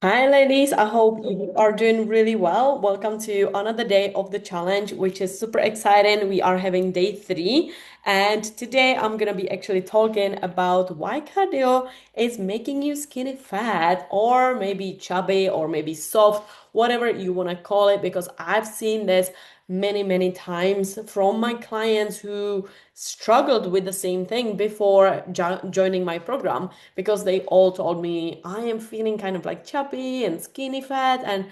Hi, ladies. I hope you are doing really well. Welcome to another day of the challenge, which is super exciting. We are having day three, and today I'm gonna be actually talking about why cardio is making you skinny fat, or maybe chubby, or maybe soft, whatever you wanna call it, because I've seen this many times from my clients who struggled with the same thing before joining my program because they all told me I am feeling kind of like chubby and skinny fat and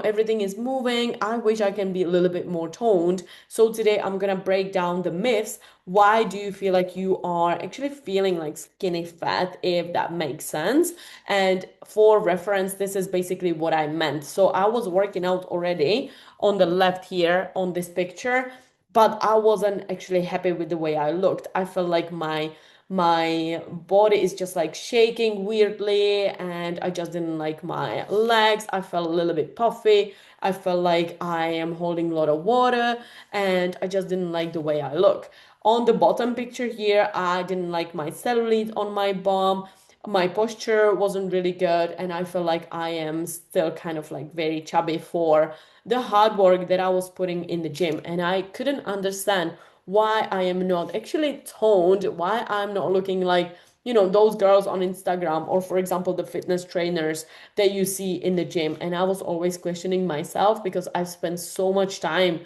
everything is moving. I wish I can be a little bit more toned. So today I'm gonna break down the myths. Why do you feel like you are actually feeling like skinny fat, if that makes sense? And for reference, this is basically what I meant. So I was working out already on the left here on this picture, but I wasn't actually happy with the way I looked. I felt like my body is just like shaking weirdly, and I just didn't like my legs. I felt a little bit puffy. I felt like I am holding a lot of water, and I just didn't like the way I look. On the bottom picture here, I didn't like my cellulite on my bum. My posture wasn't really good, and I feel like I am still kind of like very chubby for the hard work that I was putting in the gym. And I couldn't understand why I am not actually toned, why I'm not looking like, those girls on Instagram, or for example, the fitness trainers that you see in the gym. And I was always questioning myself because I've spent so much time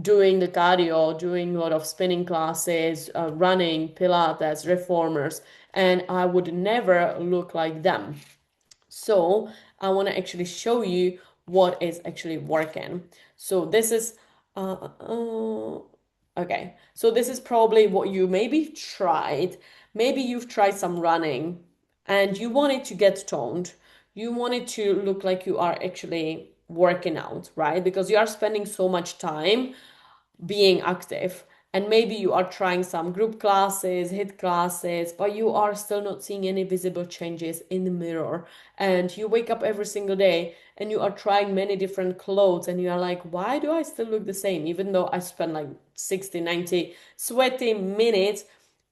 doing the cardio, doing a lot of spinning classes, running, Pilates, reformers, and I would never look like them. So I want to actually show you what is actually working. So this is okay. So this is probably what you maybe tried. Maybe you've tried some running and you want it to get toned. You want it to look like you are actually working out, right? Because you are spending so much time being active, and maybe you are trying some group classes, hit classes, but you are still not seeing any visible changes in the mirror. And you wake up every single day and you are trying many different clothes, and you are like, why do I still look the same even though I spent like 60, 90 sweaty minutes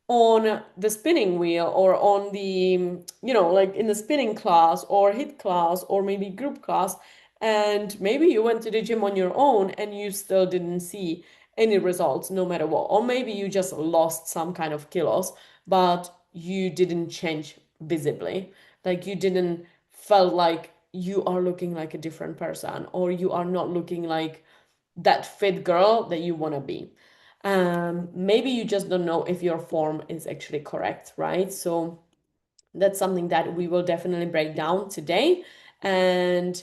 on the spinning wheel, or on the, like in the spinning class or hit class or maybe group class. And maybe you went to the gym on your own and you still didn't see any results no matter what. Or maybe you just lost some kind of kilos, but you didn't change visibly. Like you didn't felt like you are looking like a different person, or you are not looking like that fit girl that you want to be. Maybe you just don't know if your form is actually correct, right? So that's something that we will definitely break down today. And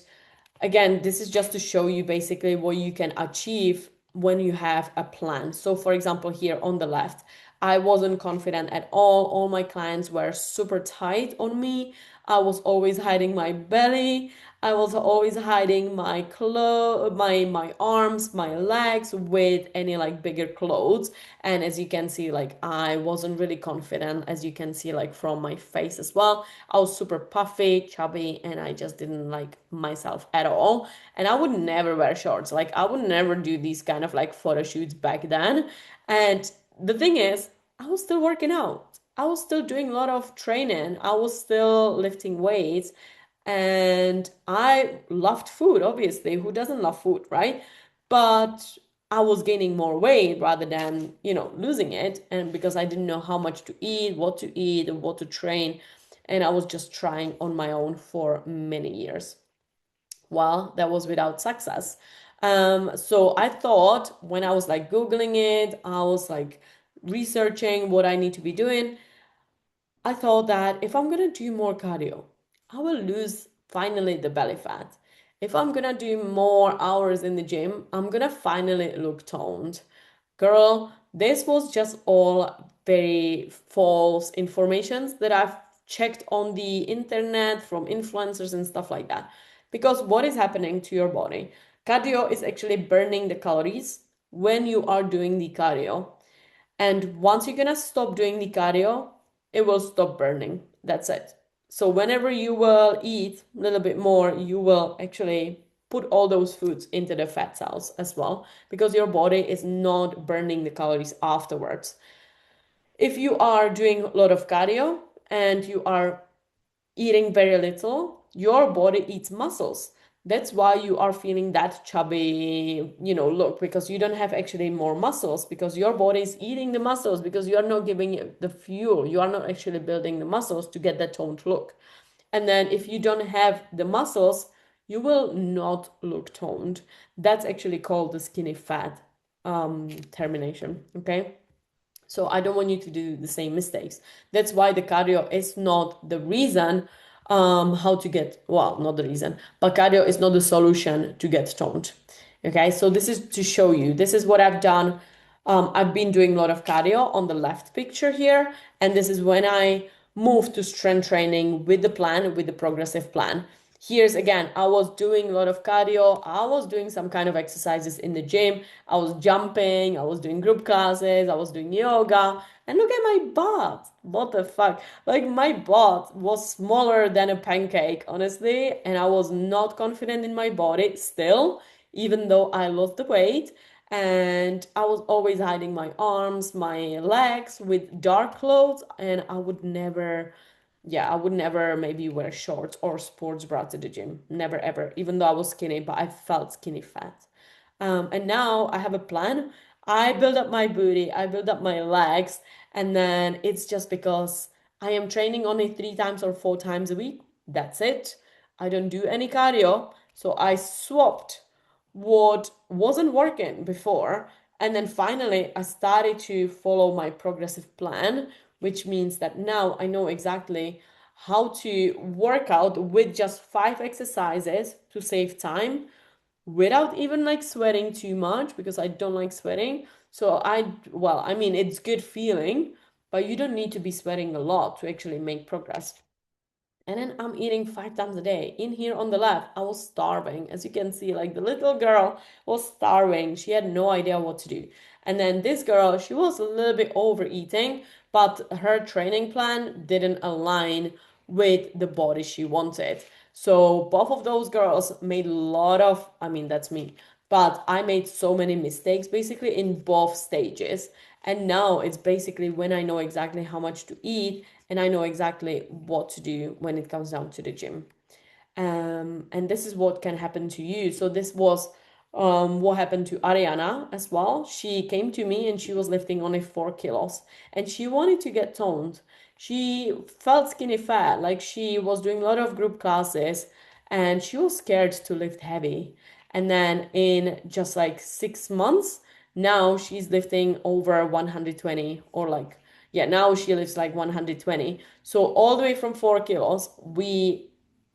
again, this is just to show you basically what you can achieve when you have a plan. So, for example, here on the left, I wasn't confident at all. All my clients were super tight on me. I was always hiding my belly. I was always hiding my arms, my legs with any like bigger clothes. And as you can see, like I wasn't really confident, as you can see, like from my face as well. I was super puffy, chubby, and I just didn't like myself at all. And I would never wear shorts. Like I would never do these kind of like photo shoots back then. And the thing is, I was still working out. I was still doing a lot of training. I was still lifting weights. And I loved food, obviously. Who doesn't love food, right? But I was gaining more weight rather than, losing it. And because I didn't know how much to eat, and what to train. And I was just trying on my own for many years. Well, that was without success. So I thought when I was like Googling it, I was like researching what I need to be doing. I thought that if I'm gonna do more cardio, I will lose finally the belly fat. If I'm gonna do more hours in the gym, I'm gonna finally look toned. Girl, this was just all very false informations that I've checked on the internet from influencers and stuff like that. Because what is happening to your body? Cardio is actually burning the calories when you are doing the cardio. And once you're gonna stop doing the cardio, it will stop burning. That's it. So whenever you will eat a little bit more, you will actually put all those foods into the fat cells as well, because your body is not burning the calories afterwards. If you are doing a lot of cardio and you are eating very little, your body eats muscles. That's why you are feeling that chubby, look, because you don't have actually more muscles, because your body is eating the muscles, because you are not giving it the fuel. You are not actually building the muscles to get that toned look. And then if you don't have the muscles, you will not look toned. That's actually called the skinny fat termination. Okay. So I don't want you to do the same mistakes. That's why the cardio is not the reason how to get, well, not the reason, but cardio is not the solution to get toned. Okay, so this is to show you. This is what I've done. I've been doing a lot of cardio on the left picture here, and this is when I moved to strength training with the plan, with the progressive plan. Here's again, I was doing a lot of cardio. I was doing some kind of exercises in the gym. I was jumping, I was doing group classes, I was doing yoga. And look at my butt. What the fuck? Like my butt was smaller than a pancake, honestly. And I was not confident in my body still, even though I lost the weight. And I was always hiding my arms, my legs with dark clothes. And I would never maybe wear shorts or sports bra to the gym. Never ever. Even though I was skinny, but I felt skinny fat. And now I have a plan. I build up my booty, I build up my legs, and then it's just because I am training only 3 times or 4 times a week. That's it. I don't do any cardio. So I swapped what wasn't working before. And then finally, I started to follow my progressive plan, which means that now I know exactly how to work out with just 5 exercises to save time without even like sweating too much because I don't like sweating. So I mean, it's good feeling, but you don't need to be sweating a lot to actually make progress. And then I'm eating 5 times a day. In here on the left, I was starving. As you can see, like the little girl was starving. She had no idea what to do. And then this girl, she was a little bit overeating, but her training plan didn't align with the body she wanted. So both of those girls made a lot of, I mean, that's me, but I made so many mistakes basically in both stages. And now it's basically when I know exactly how much to eat and I know exactly what to do when it comes down to the gym. And this is what can happen to you. So this was what happened to Ariana as well. She came to me and she was lifting only 4 kilos and she wanted to get toned. She felt skinny fat, like she was doing a lot of group classes and she was scared to lift heavy. And then in just like 6 months, now she's lifting over 120 or like, yeah, now she lifts like 120. So all the way from 4 kilos, we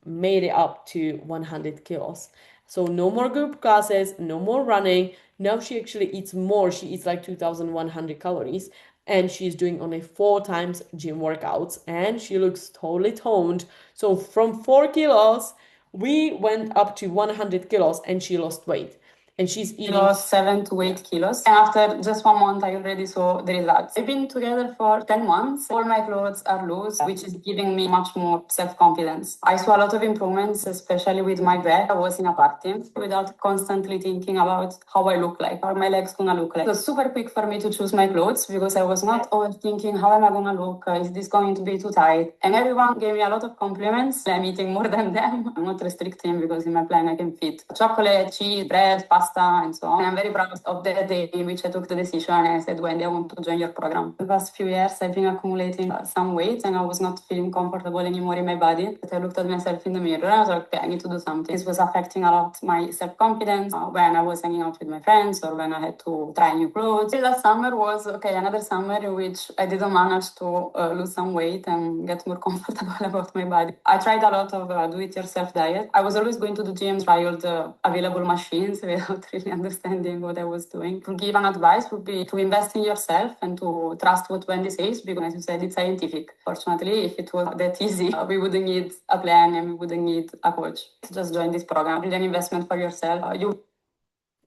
made it up to 100 kilos. So no more group classes, no more running. Now she actually eats more. She eats like 2,100 calories and she's doing only 4 times gym workouts and she looks totally toned. So from 4 kilos, we went up to 100 kilos and she lost weight. And she's eating lost 7 to 8 kilos. And after just 1 month, I already saw the results. I've been together for 10 months. All my clothes are loose, which is giving me much more self-confidence. I saw a lot of improvements, especially with my back. I was in a party without constantly thinking about how I look like, how my legs gonna look like. It was super quick for me to choose my clothes because I was not always thinking, how am I gonna look? Is this going to be too tight? And everyone gave me a lot of compliments. I'm eating more than them. I'm not restricting because in my plan I can fit chocolate, cheese, bread, pasta, and so on. And I'm very proud of the day in which I took the decision and I said, Wendy, I want to join your program. The past few years, I've been accumulating some weight and I was not feeling comfortable anymore in my body. But I looked at myself in the mirror and I was like, okay, I need to do something. This was affecting a lot my self-confidence when I was hanging out with my friends or when I had to try new clothes. Last summer was, okay, another summer in which I didn't manage to lose some weight and get more comfortable about my body. I tried a lot of do-it-yourself diet. I was always going to the gym, try all the available machines without really understanding what I was doing. To give an advice would be to invest in yourself and to trust what Wendy says because, as you said, it's scientific. Fortunately, if it was that easy, we wouldn't need a plan and we wouldn't need a coach. Just join this program. Really an investment for yourself.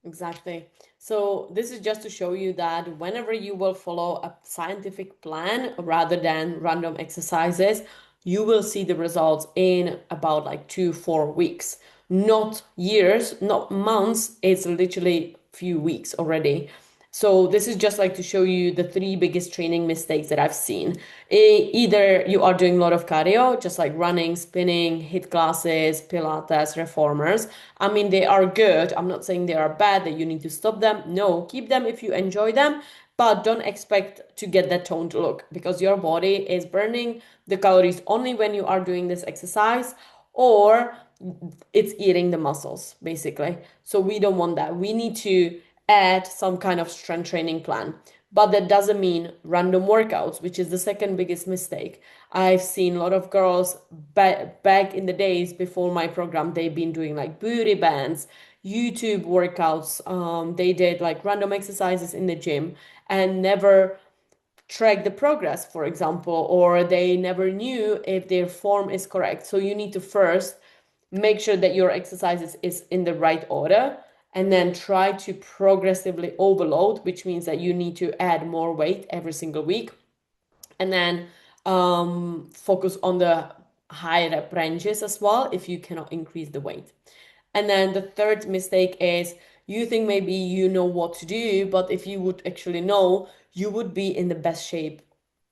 Exactly. So this is just to show you that whenever you will follow a scientific plan rather than random exercises, you will see the results in about like 2, 4 weeks, not years, not months. It's literally few weeks already. So this is just like to show you the three biggest training mistakes that I've seen. Either you are doing a lot of cardio, just like running, spinning, HIIT classes, Pilates, reformers. I mean, they are good. I'm not saying they are bad, that you need to stop them. No, keep them if you enjoy them, but don't expect to get that toned look because your body is burning the calories only when you are doing this exercise, or it's eating the muscles, basically. So we don't want that. We need to add some kind of strength training plan. But that doesn't mean random workouts, which is the second biggest mistake. I've seen a lot of girls back in the days before my program, they've been doing like booty bands, YouTube workouts. They did like random exercises in the gym and never track the progress, for example, or they never knew if their form is correct. So you need to first make sure that your exercises is in the right order and then try to progressively overload, which means that you need to add more weight every single week, and then focus on the high rep ranges as well if you cannot increase the weight. And then the third mistake is you think maybe you know what to do, but if you would actually know, you would be in the best shape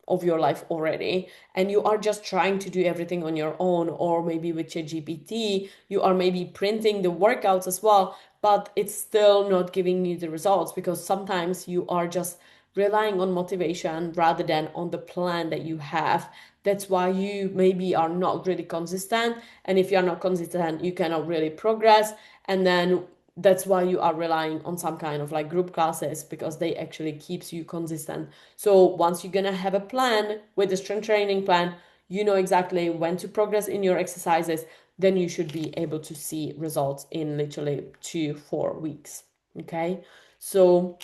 of your life already, and you are just trying to do everything on your own, or maybe with your GPT you are maybe printing the workouts as well, but it's still not giving you the results because sometimes you are just relying on motivation rather than on the plan that you have. That's why you maybe are not really consistent, and if you're not consistent you cannot really progress, and then that's why you are relying on some kind of like group classes because they actually keeps you consistent. So once you're gonna have a plan with the strength training plan, you know exactly when to progress in your exercises, then you should be able to see results in literally 2 4 weeks. Okay, so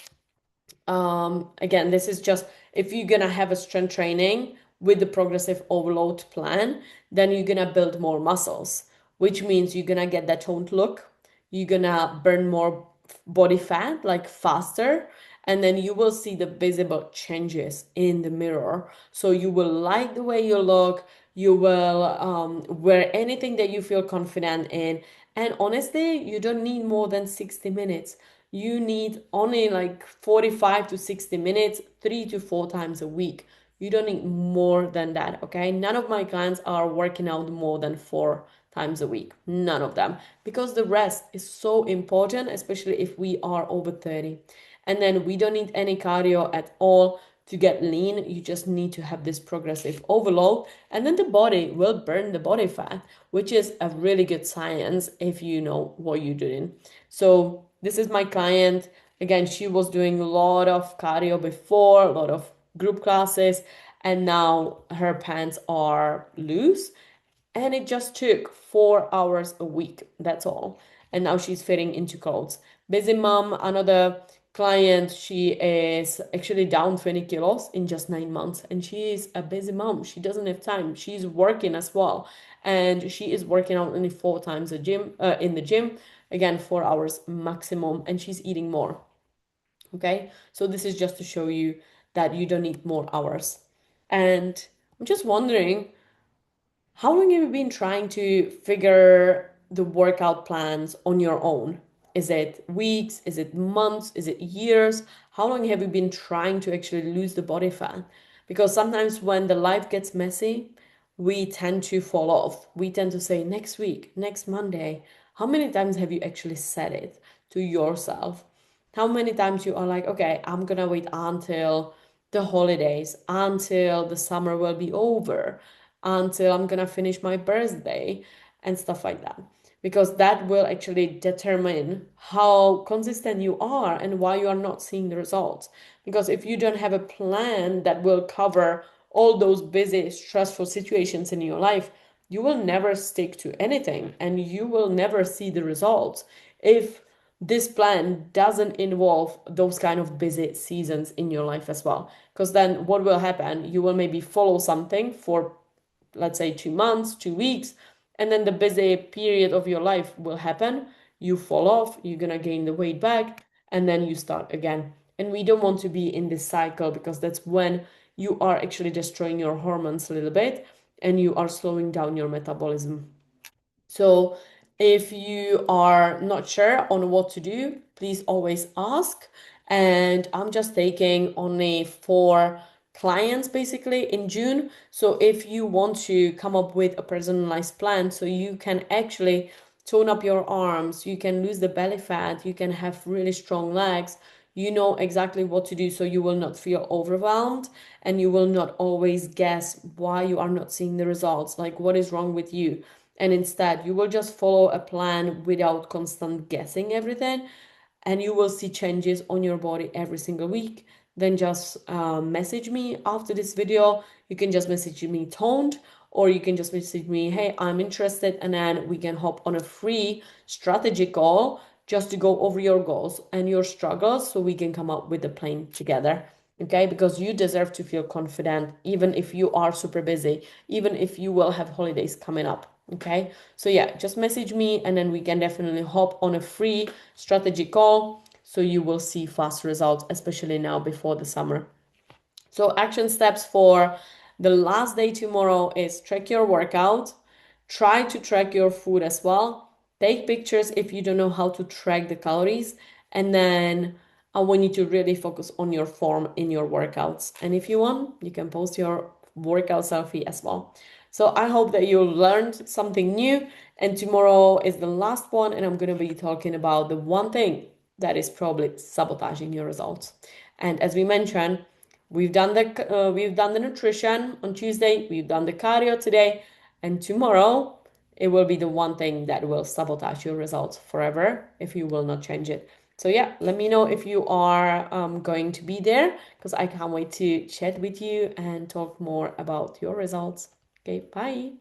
again, this is just if you're gonna have a strength training with the progressive overload plan, then you're gonna build more muscles, which means you're gonna get that toned look, you're gonna burn more body fat like faster, and then you will see the visible changes in the mirror. So you will like the way you look, you will wear anything that you feel confident in, and honestly, you don't need more than 60 minutes. You need only like 45 to 60 minutes, 3 to 4 times a week. You don't need more than that, okay? None of my clients are working out more than 4 times a week. None of them. Because the rest is so important, especially if we are over 30. And then we don't need any cardio at all to get lean. You just need to have this progressive overload, and then the body will burn the body fat, which is a really good science if you know what you're doing. So this is my client. Again, she was doing a lot of cardio before, a lot of group classes, and now her pants are loose. And it just took 4 hours a week. That's all. And now she's fitting into clothes. Busy mom, another client, she is actually down 20 kilos in just 9 months. And she is a busy mom. She doesn't have time. She's working as well. And she is working out only 4 times in the gym. Again, 4 hours maximum. And she's eating more. Okay. So this is just to show you that you don't need more hours. And I'm just wondering, how long have you been trying to figure the workout plans on your own? Is it weeks? Is it months? Is it years? How long have you been trying to actually lose the body fat? Because sometimes when the life gets messy, we tend to fall off. We tend to say next week, next Monday. How many times have you actually said it to yourself? How many times you are like, okay, I'm gonna wait until the holidays, until the summer will be over, until I'm gonna finish my birthday and stuff like that. Because that will actually determine how consistent you are and why you are not seeing the results. Because if you don't have a plan that will cover all those busy, stressful situations in your life, you will never stick to anything and you will never see the results if this plan doesn't involve those kind of busy seasons in your life as well. Because then what will happen? You will maybe follow something for, let's say, 2 months, 2 weeks, and then the busy period of your life will happen. You fall off, you're gonna gain the weight back, and then you start again. And we don't want to be in this cycle because that's when you are actually destroying your hormones a little bit and you are slowing down your metabolism. So if you are not sure on what to do, please always ask. and I'm just taking only 4 clients basically in June. So if you want to come up with a personalized plan so you can actually tone up your arms, you can lose the belly fat, you can have really strong legs, you know exactly what to do so you will not feel overwhelmed and you will not always guess why you are not seeing the results, like what is wrong with you. And instead, you will just follow a plan without constant guessing everything, and you will see changes on your body every single week. Then just message me after this video. You can just message me toned, or you can just message me, hey, I'm interested, and then we can hop on a free strategy call just to go over your goals and your struggles so we can come up with a plan together. Okay, because you deserve to feel confident even if you are super busy, even if you will have holidays coming up. Okay, so yeah, just message me and then we can definitely hop on a free strategy call so you will see fast results, especially now before the summer. So action steps for the last day tomorrow is track your workout, try to track your food as well, take pictures if you don't know how to track the calories, and then I want you to really focus on your form in your workouts. And if you want, you can post your workout selfie as well. So I hope that you learned something new, and tomorrow is the last one, and I'm going to be talking about the one thing that is probably sabotaging your results. And as we mentioned, we've done the nutrition on Tuesday, we've done the cardio today, and tomorrow it will be the one thing that will sabotage your results forever if you will not change it. So yeah, let me know if you are going to be there, because I can't wait to chat with you and talk more about your results. Okay, bye.